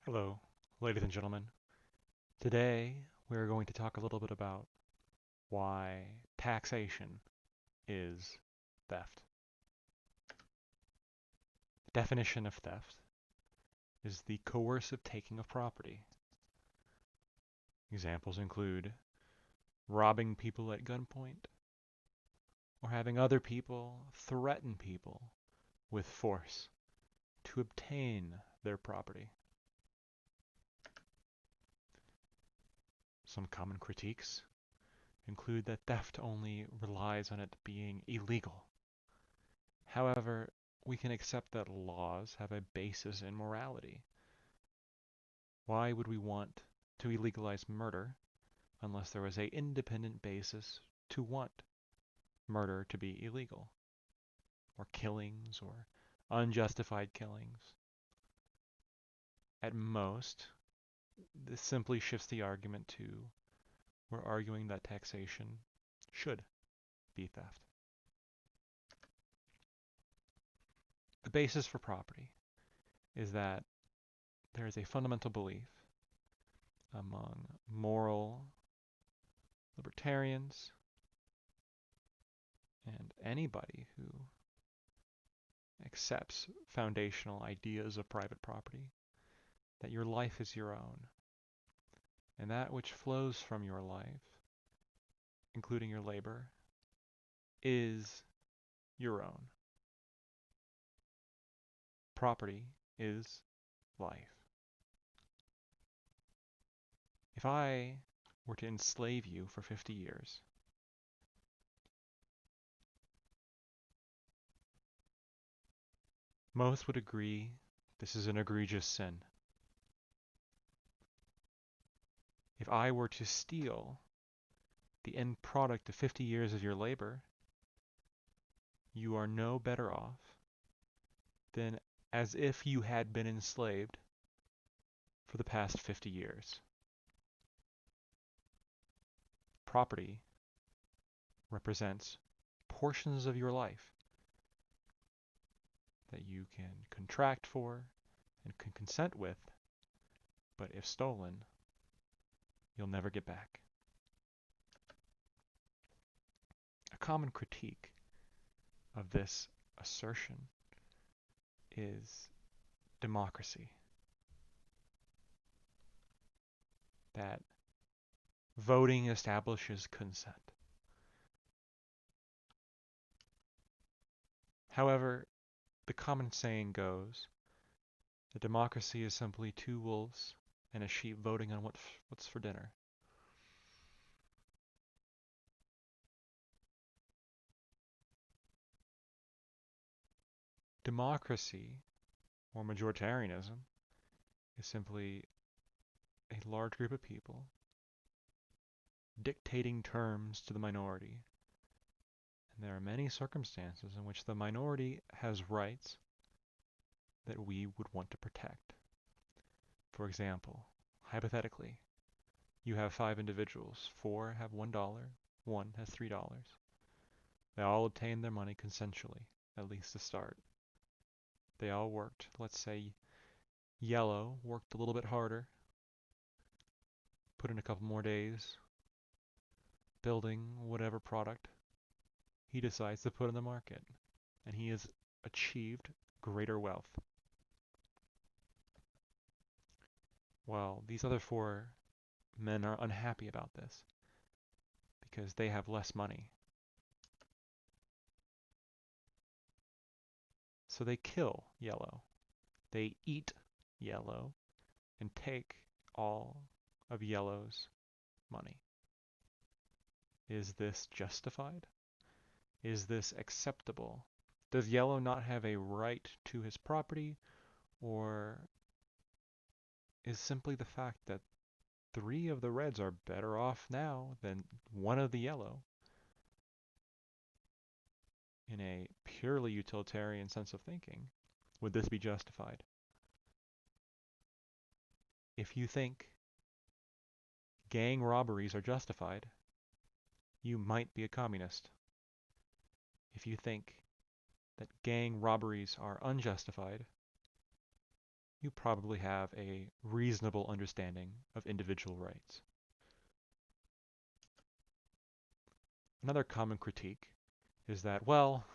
Hello, ladies and gentlemen. Today we are going to talk a little bit about why taxation is theft. The definition of theft is the coercive taking of property. Examples include robbing people at gunpoint or having other people threaten people with force to obtain their property. Some common critiques include that theft only relies on it being illegal. However, we can accept that laws have a basis in morality. Why would we want to illegalize murder unless there was an independent basis to want murder to be illegal? Or killings or unjustified killings? At most, this simply shifts the argument to we're arguing that taxation should be theft. The basis for property is that there is a fundamental belief among moral libertarians and anybody who accepts foundational ideas of private property that your life is your own, and that which flows from your life, including your labor, is your own. Property is life. If I were to enslave you for 50 years, most would agree this is an egregious sin. If I were to steal the end product of 50 years of your labor, you are no better off than as if you had been enslaved for the past 50 years. Property represents portions of your life that you can contract for and can consent with, but if stolen, you'll never get back. A common critique of this assertion is democracy. That voting establishes consent. However, the common saying goes that democracy is simply two wolves and a sheep voting on what's for dinner. Democracy, or majoritarianism, is simply a large group of people dictating terms to the minority. And there are many circumstances in which the minority has rights that we would want to protect. For example, hypothetically, you have 5 individuals. 4 have $1, 1 has $3. They all obtained their money consensually, at least to start. They all worked. Let's say yellow worked a little bit harder, put in a couple more days, building whatever product he decides to put in the market, and he has achieved greater wealth. While these other 4 men are unhappy about this because they have less money. So they kill yellow. They eat yellow and take all of yellow's money. Is this justified? Is this acceptable? Does yellow not have a right to his property, or is simply the fact that 3 of the reds are better off now than 1 of the yellow, in a purely utilitarian sense of thinking, would this be justified? If you think gang robberies are justified, you might be a communist. If you think that gang robberies are unjustified, you probably have a reasonable understanding of individual rights. Another common critique is that, well,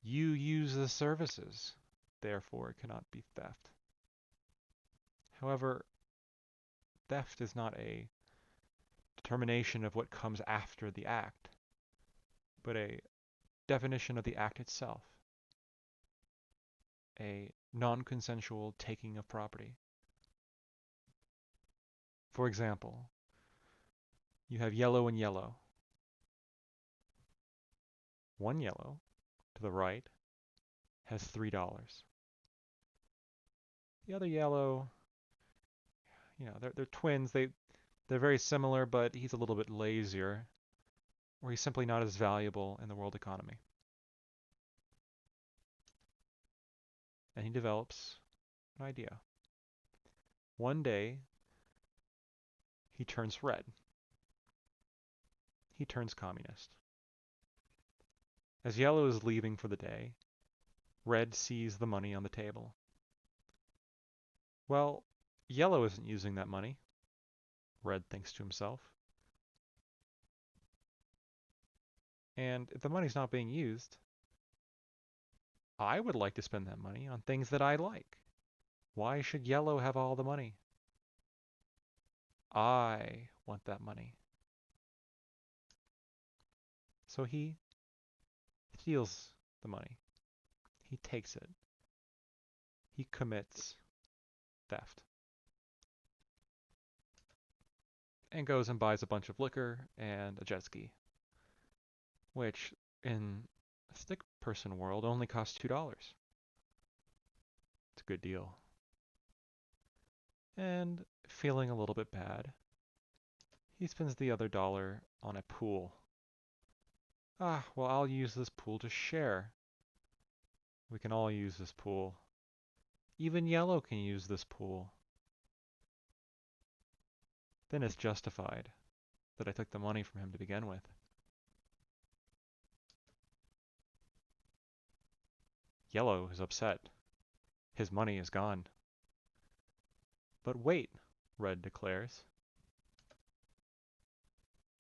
you use the services, therefore it cannot be theft. However, theft is not a determination of what comes after the act, but a definition of the act itself, a non-consensual taking of property. For example, you have yellow and yellow. One yellow to the right has $3. The other yellow, they're twins. They're very similar, but he's a little bit lazier, or he's simply not as valuable in the world economy. And he develops an idea. One day, he turns red. He turns communist. As yellow is leaving for the day, red sees the money on the table. Well, yellow isn't using that money, red thinks to himself. And if the money's not being used, I would like to spend that money on things that I like. Why should yellow have all the money? I want that money. So he steals the money. He takes it. He commits theft. And goes and buys a bunch of liquor and a jet ski, which in a stick person world only costs $2. It's a good deal. And feeling a little bit bad, he spends the other dollar on a pool. Well, I'll use this pool to share. We can all use this pool. Even yellow can use this pool. Then it's justified that I took the money from him to begin with. Yellow is upset. His money is gone. But wait, red declares.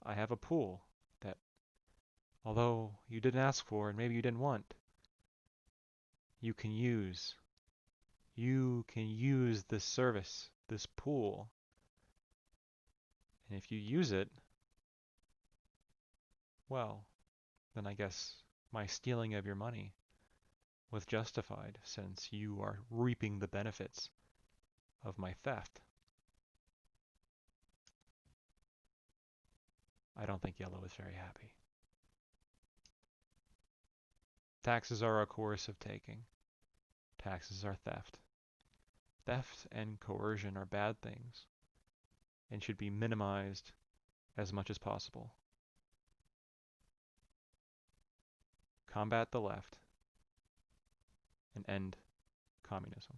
I have a pool that, although you didn't ask for and maybe you didn't want, you can use. You can use this service, this pool. And if you use it, well, then I guess my stealing of your money was justified since you are reaping the benefits of my theft. I don't think yellow is very happy. Taxes are a coercive taking. Taxes are theft. Theft and coercion are bad things and should be minimized as much as possible. Combat the left and end communism.